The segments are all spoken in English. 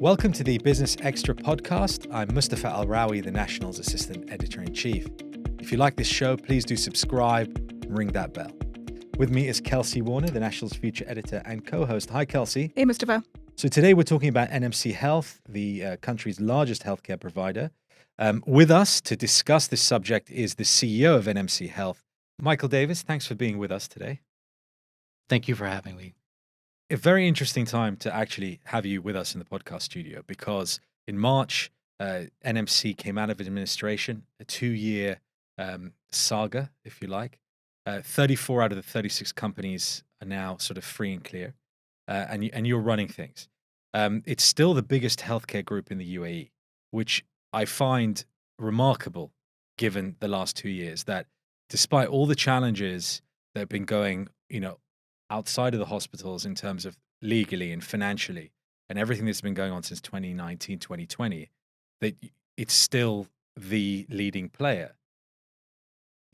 Welcome to the Business Extra podcast. I'm Mustafa Alrawi, the National's Assistant Editor-in-Chief. If you like this show, please do subscribe and ring that bell. With me is Kelsey Warner, the National's Future Editor and co-host. Hi, Kelsey. Hey, Mustafa. So today we're talking about NMC Health, the country's largest healthcare provider. With us to discuss this subject is the CEO of NMC Health, Michael Davis. Thanks for being with us today. Thank you for having me. A very interesting time to actually have you with us in the podcast studio because in March, NMC came out of administration, a 2-year saga, if you like. 34 out of the 36 companies are now sort of free and clear, and you're running things. It's still the biggest healthcare group in the UAE, which I find remarkable given the last 2 years, that despite all the challenges that have been going, outside of the hospitals in terms of legally and financially and everything that's been going on since 2019, 2020, that it's still the leading player.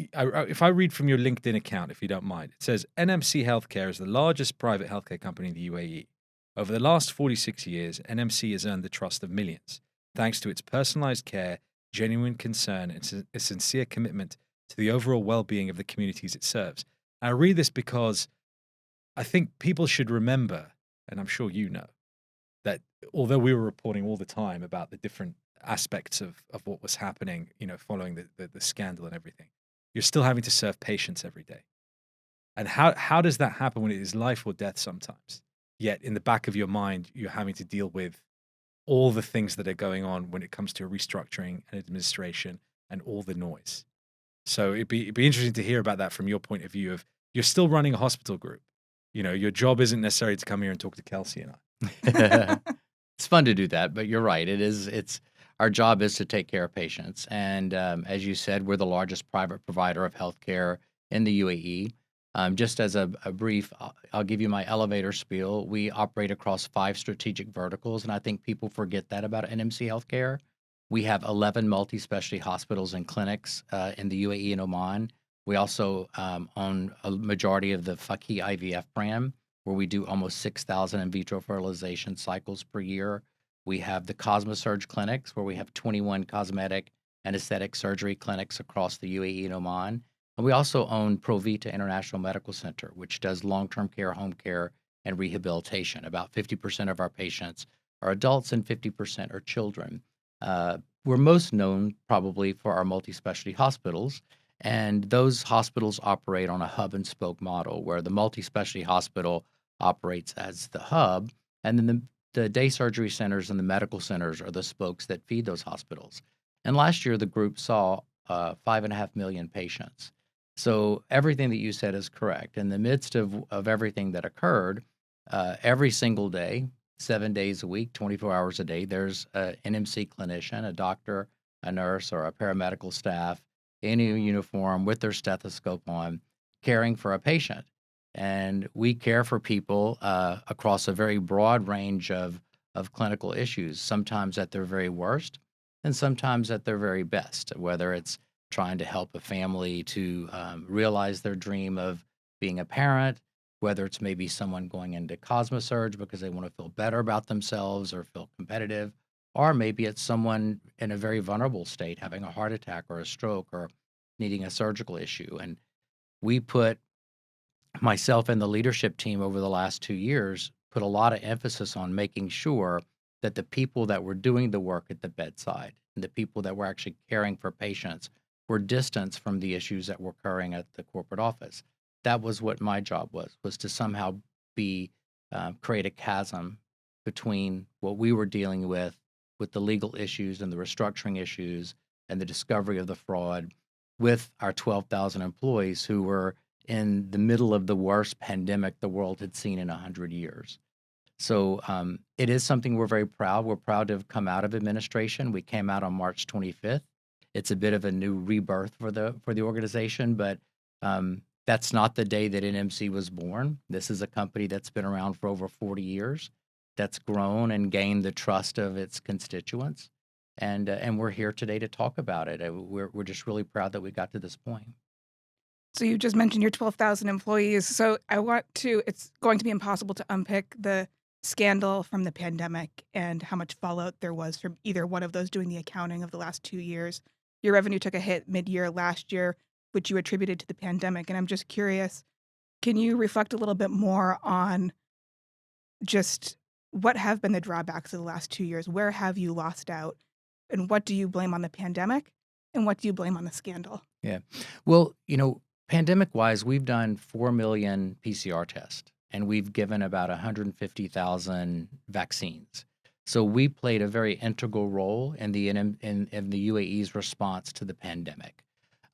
If I read from your LinkedIn account, if you don't mind, it says NMC Healthcare is the largest private healthcare company in the UAE. Over the last 46 years, NMC has earned the trust of millions, thanks to its personalized care, genuine concern, and a sincere commitment to the overall well-being of the communities it serves. And I read this because I think people should remember, and I'm sure you know, that although we were reporting all the time about the different aspects of what was happening, following the scandal and everything, you're still having to serve patients every day. And how does that happen when it is life or death sometimes? Yet in the back of your mind, you're having to deal with all the things that are going on when it comes to restructuring and administration and all the noise. So it'd be interesting to hear about that from your point of view of you're still running a hospital group. Your job isn't necessarily to come here and talk to Kelsey and I. It's fun to do that, but you're right. It's our job is to take care of patients. And as you said, we're the largest private provider of healthcare in the UAE. Just as a brief, I'll give you my elevator spiel. We operate across 5 strategic verticals, and I think people forget that about NMC Healthcare. We have 11 multi-specialty hospitals and clinics in the UAE and Oman. We also own a majority of the Faki IVF brand, where we do almost 6,000 in vitro fertilization cycles per year. We have the CosmoSurge clinics, where we have 21 cosmetic and aesthetic surgery clinics across the UAE and Oman. And we also own Provita International Medical Center, which does long-term care, home care, and rehabilitation. About 50% of our patients are adults and 50% are children. We're most known probably for our multi-specialty hospitals. And those hospitals operate on a hub and spoke model where the multi-specialty hospital operates as the hub, and then the day surgery centers and the medical centers are the spokes that feed those hospitals. And last year, the group saw 5.5 million patients. So everything that you said is correct. In the midst of everything that occurred, every single day, 7 days a week, 24 hours a day, there's an NMC clinician, a doctor, a nurse, or a paramedical staff in a uniform with their stethoscope on, caring for a patient. And we care for people across a very broad range of clinical issues, sometimes at their very worst and sometimes at their very best, whether it's trying to help a family to realize their dream of being a parent, whether it's maybe someone going into CosmoSurge because they want to feel better about themselves or feel competitive, or maybe it's someone in a very vulnerable state, having a heart attack or a stroke or needing a surgical issue. And we put, myself and the leadership team over the last 2 years, put a lot of emphasis on making sure that the people that were doing the work at the bedside and the people that were actually caring for patients were distanced from the issues that were occurring at the corporate office. That was what my job was to somehow create a chasm between what we were dealing with the legal issues and the restructuring issues and the discovery of the fraud with our 12,000 employees who were in the middle of the worst pandemic the world had seen in 100 years. So it is something we're very proud. We're proud to have come out of administration. We came out on March 25th. It's a bit of a new rebirth for the organization, but that's not the day that NMC was born. This is a company that's been around for over 40 years, that's grown and gained the trust of its constituents. And we're here today to talk about it. We're just really proud that we got to this point. So you just mentioned your 12,000 employees. So it's going to be impossible to unpick the scandal from the pandemic and how much fallout there was from either one of those doing the accounting of the last 2 years. Your revenue took a hit mid-year last year, which you attributed to the pandemic. And I'm just curious, can you reflect a little bit more on just what have been the drawbacks of the last 2 years? Where have you lost out? And what do you blame on the pandemic? And what do you blame on the scandal? Yeah. Well, pandemic wise, we've done 4 million PCR tests and we've given about 150,000 vaccines. So we played a very integral role in in the UAE's response to the pandemic.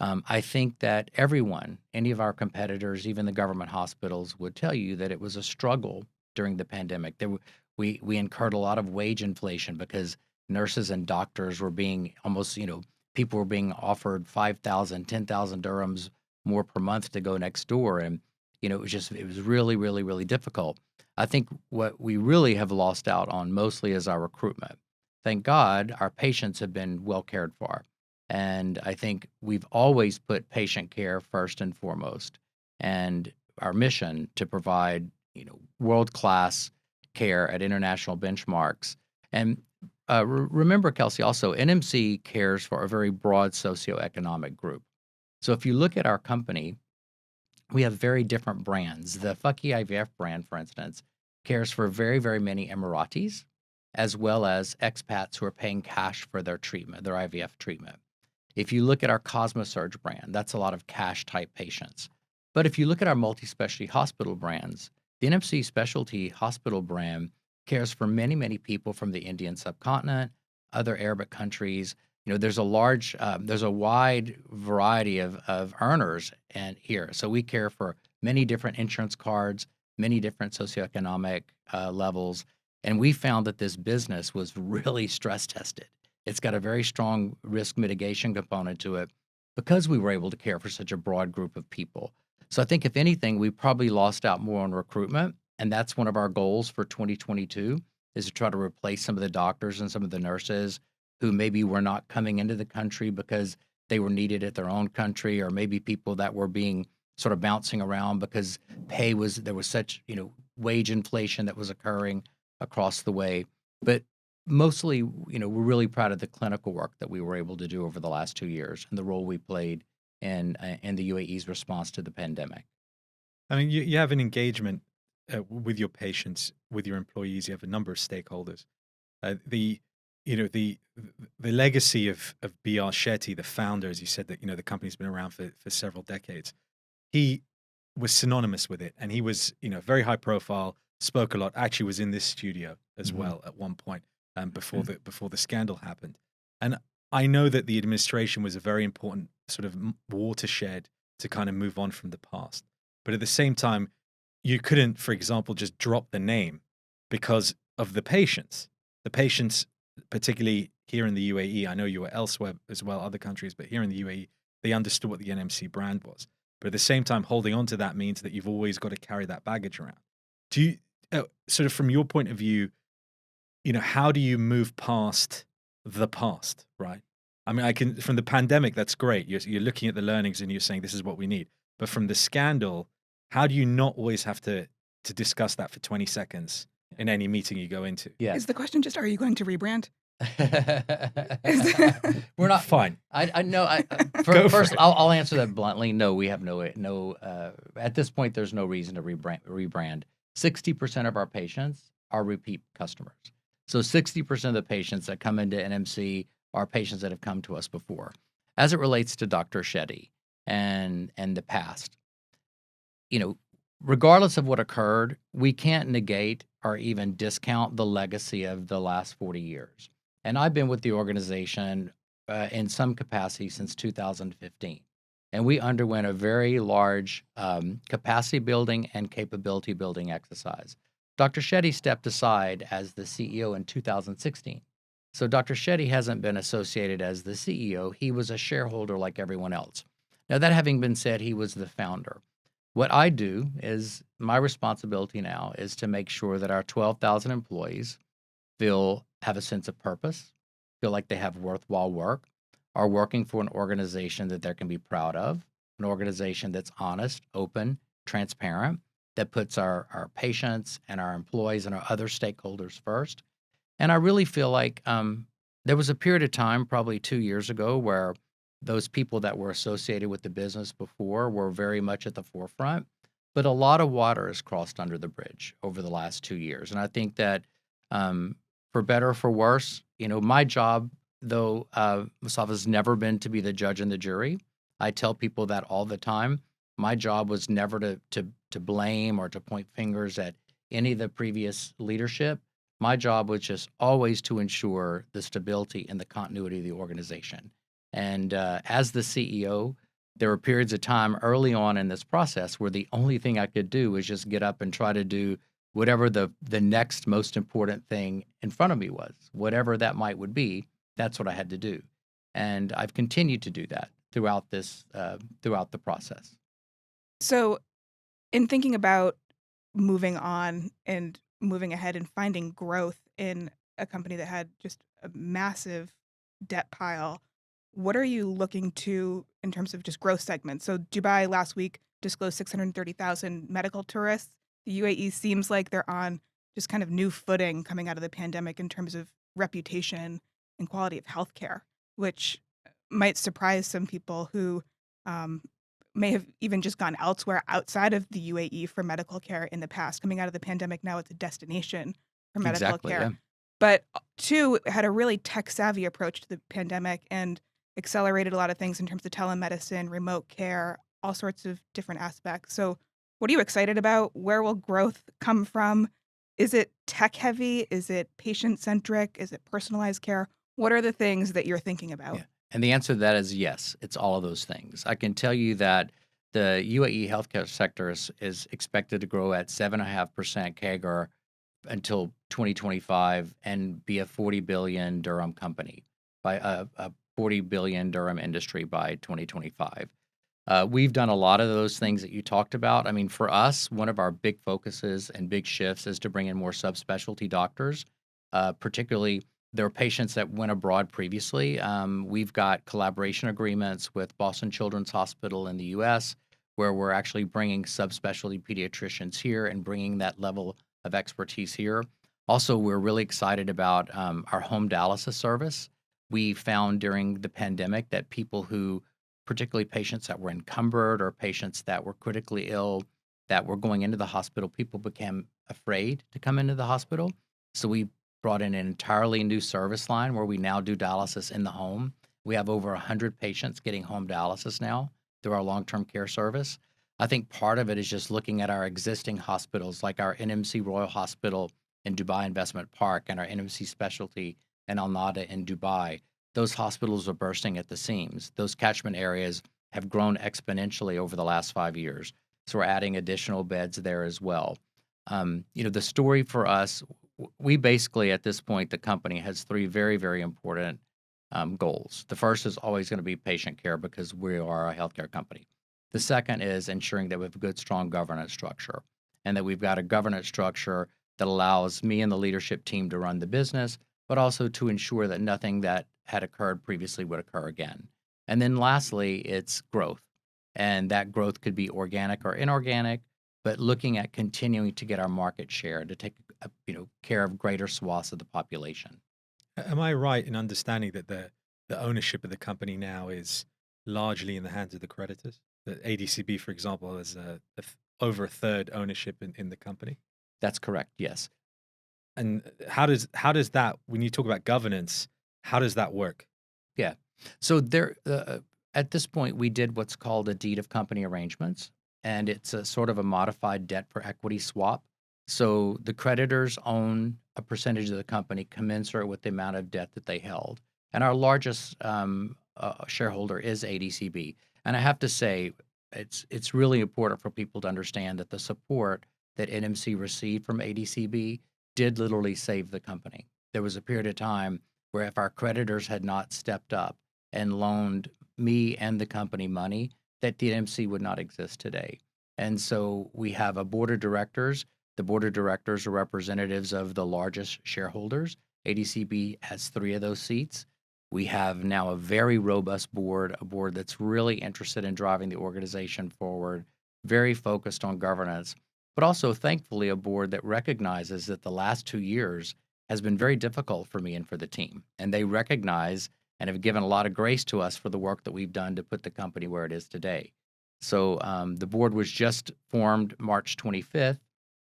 I think that everyone, any of our competitors, even the government hospitals, would tell you that it was a struggle during the pandemic. We incurred a lot of wage inflation because nurses and doctors were being almost, people were being offered 5,000, 10,000 dirhams more per month to go next door. And, it was really, really, really difficult. I think what we really have lost out on mostly is our recruitment. Thank God our patients have been well cared for. And I think we've always put patient care first and foremost. And our mission to provide, world-class care at international benchmarks. And remember, Kelsey, also, NMC cares for a very broad socioeconomic group. So if you look at our company, we have very different brands. The Fucky IVF brand, for instance, cares for very, very many Emiratis, as well as expats who are paying cash for their treatment, their IVF treatment. If you look at our CosmoSurge brand, that's a lot of cash-type patients. But if you look at our multi-specialty hospital brands, the NMC Specialty Hospital brand cares for many, many people from the Indian subcontinent, other Arabic countries. There's a wide variety of earners and here. So we care for many different insurance cards, many different socioeconomic levels. And we found that this business was really stress tested. It's got a very strong risk mitigation component to it because we were able to care for such a broad group of people. So I think if anything, we probably lost out more on recruitment. And that's one of our goals for 2022 is to try to replace some of the doctors and some of the nurses who maybe were not coming into the country because they were needed at their own country, or maybe people that were being sort of bouncing around because there was such, wage inflation that was occurring across the way. But mostly, we're really proud of the clinical work that we were able to do over the last 2 years and the role we played in the UAE's response to the pandemic. I mean, you have an engagement with your patients, with your employees. You have a number of stakeholders. The legacy of B.R. Shetty, the founder, as you said, that the company's been around for several decades. He was synonymous with it, and he was very high profile, spoke a lot. Actually, was in this studio as well at one point before the scandal happened. And I know that the administration was a very important sort of watershed to kind of move on from the past. But at the same time, you couldn't, for example, just drop the name because of the patients. The patients, particularly here in the UAE, I know you were elsewhere as well, other countries, but here in the UAE, they understood what the NMC brand was. But at the same time, holding on to that means that you've always got to carry that baggage around. Do you, sort of from your point of view, how do you move past the past, right? I mean, from the pandemic, that's great. You're looking at the learnings and you're saying this is what we need. But from the scandal, how do you not always have to discuss that for 20 seconds in any meeting you go into? Yeah. Is the question just, are you going to rebrand? We're not Fine. I know. Go for First, it. I'll answer that bluntly. No, we have no. At this point, there's no reason to rebrand. 60% of our patients are repeat customers. So 60% of the patients that come into NMC are patients that have come to us before. As it relates to Dr. Shetty and the past, regardless of what occurred, we can't negate or even discount the legacy of the last 40 years. And I've been with the organization in some capacity since 2015. And we underwent a very large capacity building and capability building exercise. Dr. Shetty stepped aside as the CEO in 2016. So Dr. Shetty hasn't been associated as the CEO. He was a shareholder like everyone else. Now, that having been said, he was the founder. What I do is my responsibility now is to make sure that our 12,000 employees have a sense of purpose, feel like they have worthwhile work, are working for an organization that they can be proud of, an organization that's honest, open, transparent, that puts our patients and our employees and our other stakeholders first. And I really feel like there was a period of time, probably 2 years ago, where those people that were associated with the business before were very much at the forefront. But a lot of water has crossed under the bridge over the last 2 years. And I think that for better or for worse, my job, though, Mustafa, has never been to be the judge and the jury. I tell people that all the time. My job was never to blame or to point fingers at any of the previous leadership. My job was just always to ensure the stability and the continuity of the organization. And as the CEO, there were periods of time early on in this process where the only thing I could do was just get up and try to do whatever the next most important thing in front of me was, whatever that would be. That's what I had to do, and I've continued to do that throughout the process. So, in thinking about moving on and moving ahead and finding growth in a company that had just a massive debt pile, what are you looking to in terms of just growth segments? So, Dubai last week disclosed 630,000 medical tourists. The UAE seems like they're on just kind of new footing coming out of the pandemic in terms of reputation and quality of healthcare, which might surprise some people who um, may have even just gone elsewhere outside of the UAE for medical care in the past. Coming out of the pandemic, now it's a destination for medical Exactly, care. yeah. But two, had a really tech savvy approach to the pandemic and accelerated a lot of things in terms of telemedicine, remote care, all sorts of different aspects. So, what are you excited about? Where will growth come from? Is it tech heavy? Is it patient centric? Is it personalized care? What are the things that you're thinking about? Yeah. And the answer to that is yes, it's all of those things. I can tell you that the UAE healthcare sector is expected to grow at 7.5% CAGR until 2025 and be a 40 billion dirham company by a 40 billion dirham industry by 2025. We've done a lot of those things that you talked about. I mean, for us, one of our big focuses and big shifts is to bring in more subspecialty doctors, particularly there are patients that went abroad previously. We've got collaboration agreements with Boston Children's Hospital in the US, where we're actually bringing subspecialty pediatricians here and bringing that level of expertise here. Also, we're really excited about our home dialysis service. We found during the pandemic that people who, particularly patients that were encumbered or patients that were critically ill, that were going into the hospital, people became afraid to come into the hospital. So we brought in an entirely new service line where we now do dialysis in the home. We have over 100 patients getting home dialysis now through our long-term care service. I think part of it is just looking at our existing hospitals, like our NMC Royal Hospital in Dubai Investment Park and our NMC Specialty in Al Nada in Dubai. Those hospitals are bursting at the seams. Those catchment areas have grown exponentially over the last 5 years. So we're adding additional beds there as well. The story for us, we basically, at this point, the company has three very, very important goals. The first is always going to be patient care because we are a healthcare company. The second is ensuring that we have a good, strong governance structure and that we've got a governance structure that allows me and the leadership team to run the business, but also to ensure that nothing that had occurred previously would occur again. And then lastly, it's growth. And that growth could be organic or inorganic, but looking at continuing to get our market share to take care of greater swaths of the population. Am I right in understanding that the ownership of the company now is largely in the hands of the creditors? That ADCB, for example, has over a third ownership in the company. That's correct, yes. And how does that, when you talk about governance, how does that work? Yeah. So there, at this point, we did what's called a deed of company arrangements, and it's a sort of a modified debt for equity swap. So the creditors own a percentage of the company commensurate with the amount of debt that they held. And our largest shareholder is ADCB. And I have to say, it's really important for people to understand that the support that NMC received from ADCB did literally save the company. There was a period of time where if our creditors had not stepped up and loaned me and the company money, that the NMC would not exist today. And so we have a board of directors. The board of directors are representatives of the largest shareholders. ADCB has 3 of those seats. We have now a very robust board, a board that's really interested in driving the organization forward, very focused on governance. but also thankfully a board that recognizes that the last 2 years has been very difficult for me and for the team. And they recognize and have given a lot of grace to us for the work that we've done to put the company where it is today. So the board was just formed March 25th.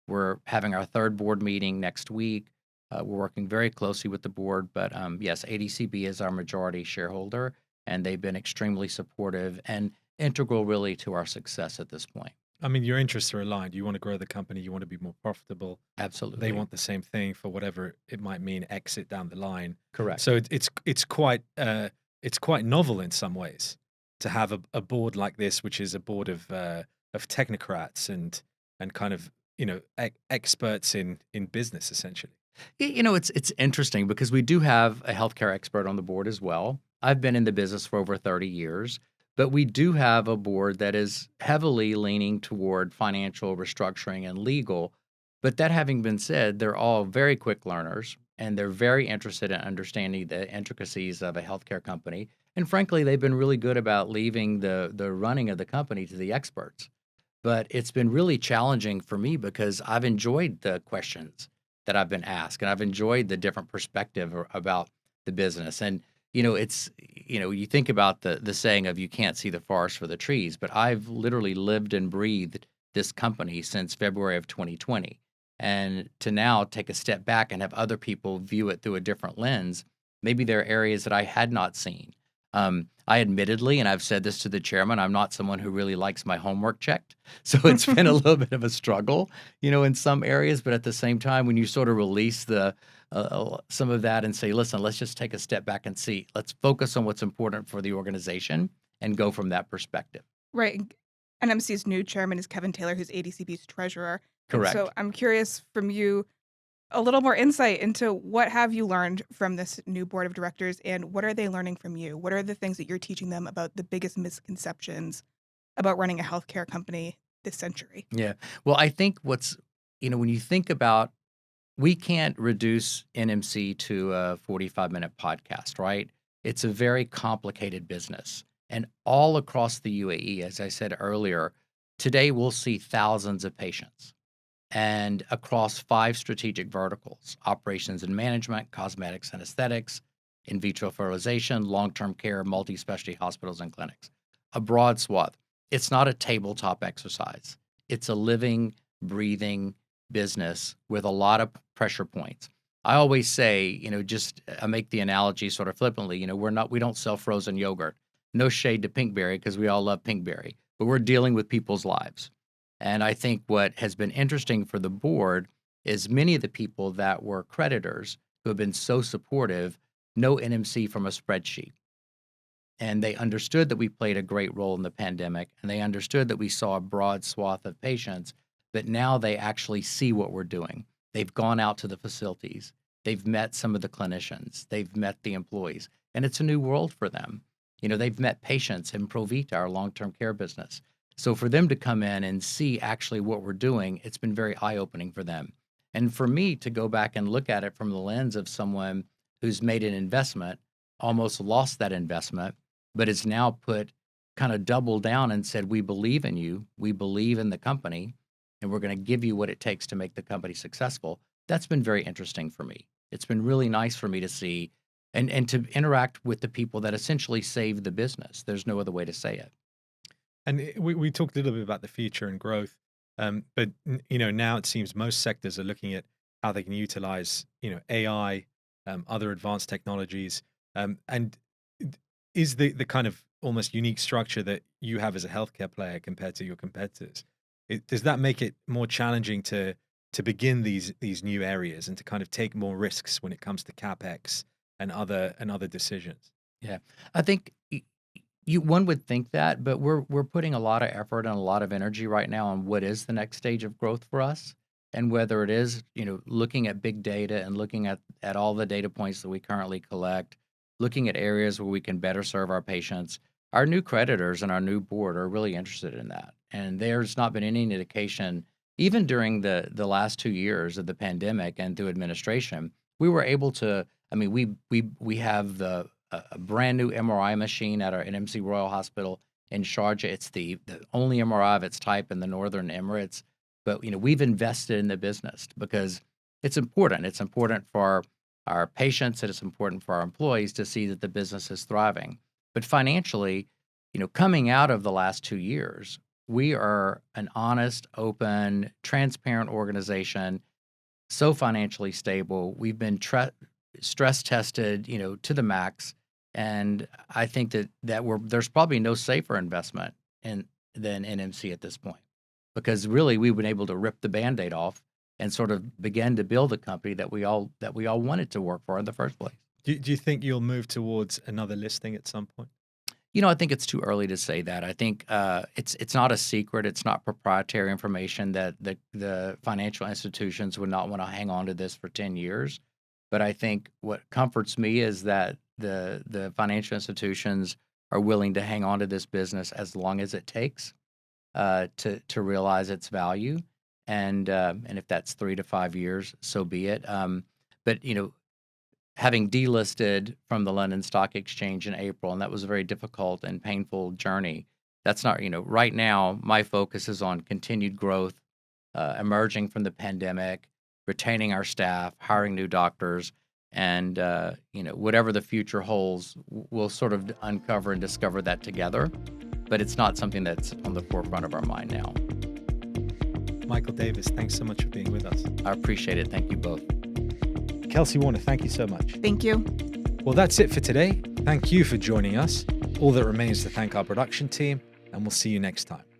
We're having our third board meeting next week. We're working very closely with the board, but yes, ADCB is our majority shareholder, and they've been extremely supportive and integral really to our success at this point. I mean, your interests are aligned. You want to grow the company, you want to be more profitable. They Absolutely. want the same thing for whatever it might mean, exit down the line. Correct. So it's quite novel in some ways to have a board like this, which is a board of technocrats and kind of experts in business essentially. It's interesting because we do have a healthcare expert on the board as well. I've been in the business for over 30 years, but we do have a board that is heavily leaning toward financial restructuring and legal. But that having been said, they're all very quick learners and they're very interested in understanding the intricacies of a healthcare company. And frankly, they've been really good about leaving the running of the company to the experts. But it's been really challenging for me because I've enjoyed the questions that I've been asked, and I've enjoyed the different perspective about the business. And you think about the saying of you can't see the forest for the trees, but I've literally lived and breathed this company since February of 2020. And to now take a step back and have other people view it through a different lens, maybe there are areas that I had not seen. I admittedly, and I've said this to the chairman, I'm not someone who really likes my homework checked. So it's been a little bit of a struggle, in some areas. But at the same time, when you sort of release some of that and say, listen, let's just take a step back and see, let's focus on what's important for the organization and go from that perspective. Right. NMC's new chairman is Kevin Taylor, who's ADCB's treasurer. And Correct. so I'm curious from you a little more insight into what have you learned from this new board of directors and what are they learning from you? What are the things that you're teaching them about the biggest misconceptions about running a healthcare company this century? Yeah. Well, I think when you think about, we can't reduce NMC to a 45-minute podcast, right? It's a very complicated business. And all across the UAE, as I said earlier, today we'll see thousands of patients and across 5 strategic verticals: operations and management, cosmetics and aesthetics, in vitro fertilization, long-term care, multi-specialty hospitals and clinics. A broad swath. It's not a tabletop exercise. It's a living, breathing business with a lot of pressure points. I always say, I make the analogy sort of flippantly, we don't sell frozen yogurt. No shade to Pinkberry because we all love Pinkberry, but we're dealing with people's lives. And I think what has been interesting for the board is many of the people that were creditors who have been so supportive know NMC from a spreadsheet. And they understood that we played a great role in the pandemic, and they understood that we saw a broad swath of patients, but now they actually see what we're doing. They've gone out to the facilities. They've met some of the clinicians. They've met the employees, and it's a new world for them. They've met patients in Provita, our long-term care business. So for them to come in and see actually what we're doing, it's been very eye-opening for them. And for me to go back and look at it from the lens of someone who's made an investment, almost lost that investment, but is now put kind of double down and said, we believe in you, we believe in the company, and we're going to give you what it takes to make the company successful. That's been very interesting for me. It's been really nice for me to see and to interact with the people that essentially saved the business. There's no other way to say it. And we talked a little bit about the future and growth, but now it seems most sectors are looking at how they can utilize AI, other advanced technologies, and is the kind of almost unique structure that you have as a healthcare player compared to your competitors. Does that make it more challenging to begin these new areas and to kind of take more risks when it comes to capex and other decisions? Yeah, I think one would think that, but we're putting a lot of effort and a lot of energy right now on what is the next stage of growth for us, and whether it is looking at big data and looking at all the data points that we currently collect, looking at areas where we can better serve our patients. Our new creditors and our new board are really interested in that, and there's not been any indication, even during the last 2 years of the pandemic and through administration, we were able to. I mean, we have a brand new MRI machine at our NMC Royal Hospital in Sharjah. It's the only MRI of its type in the Northern Emirates. but we've invested in the business because it's important. It's important for our patients and it's important for our employees to see that the business is thriving. But financially, coming out of the last 2 years, we are an honest, open, transparent organization, so financially stable. We've been stress tested, to the max, and I think that there's probably no safer investment than NMC at this point, because really we've been able to rip the Band-Aid off and sort of begin to build a company that we all wanted to work for in the first place. Do you think you'll move towards another listing at some point? I think it's too early to say that. I think it's not a secret. It's not proprietary information that the financial institutions would not want to hang on to this for 10 years. But I think what comforts me is that the financial institutions are willing to hang on to this business as long as it takes to realize its value. And if that's 3 to 5 years, so be it. But having delisted from the London Stock Exchange in April, and that was a very difficult and painful journey. That's not, right now, my focus is on continued growth, emerging from the pandemic, retaining our staff, hiring new doctors, and, whatever the future holds, we'll sort of uncover and discover that together. But it's not something that's on the forefront of our mind now. Michael Davis, thanks so much for being with us. I appreciate it. Thank you both. Kelsey Warner, thank you so much. Thank you. Well, that's it for today. Thank you for joining us. All that remains to thank our production team, and we'll see you next time.